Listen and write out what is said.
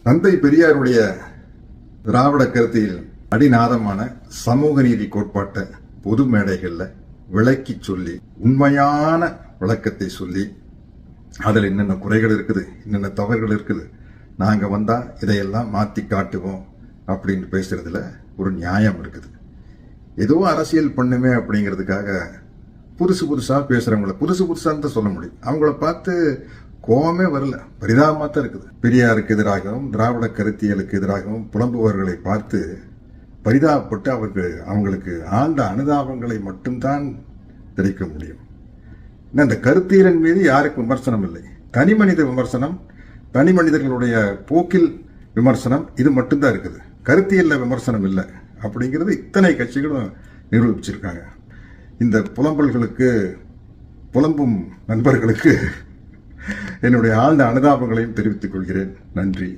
தந்தை பெரியாருடைய திராவிட கருத்தியல் அடிநாதமான சமூக நீதி கோட்பாட்டை பொது மேடைகள்ல விளக்கி சொல்லி உண்மையான விளக்கத்தை சொல்லி அதில் என்னென்ன குறைகள் இருக்குது, என்னென்ன தவறுகள் இருக்குது, நாங்க வந்தா இதையெல்லாம் மாத்தி காட்டுவோம் அப்படின்னு பேசுறதுல ஒரு நியாயம் இருக்குது. ஏதோ அரசியல் பண்ணுமே அப்படிங்கிறதுக்காக புதுசா பேசுறவங்கள புதுசான்னு தான் சொல்ல முடியும். அவங்கள பார்த்து கோபமே வரல, பரிதாபமா தான் இருக்குது. பெரியாருக்கு எதிராகவும் திராவிட கருத்தியலுக்கு எதிராகவும் புலம்புவர்களை பார்த்து பரிதாபப்பட்டு அவங்களுக்கு ஆழ்ந்த அனுதாபங்களை மட்டும்தான் தெரிவிக்க முடியும். இந்த கருத்தியலின் மீது யாருக்கு விமர்சனம் இல்லை. தனி மனித விமர்சனம், தனி மனிதர்களுடைய போக்கில் விமர்சனம், இது மட்டும்தான் இருக்குது. கருத்தியல்ல விமர்சனம் இல்லை அப்படிங்கிறது இத்தனை கட்சிகளும் நிரூபிச்சிருக்காங்க. இந்த புலம்பும் நண்பர்களுக்கு என்னுடைய ஆழ்ந்த அனுதாபங்களையும் தெரிவித்துக் கொள்கிறேன். நன்றி.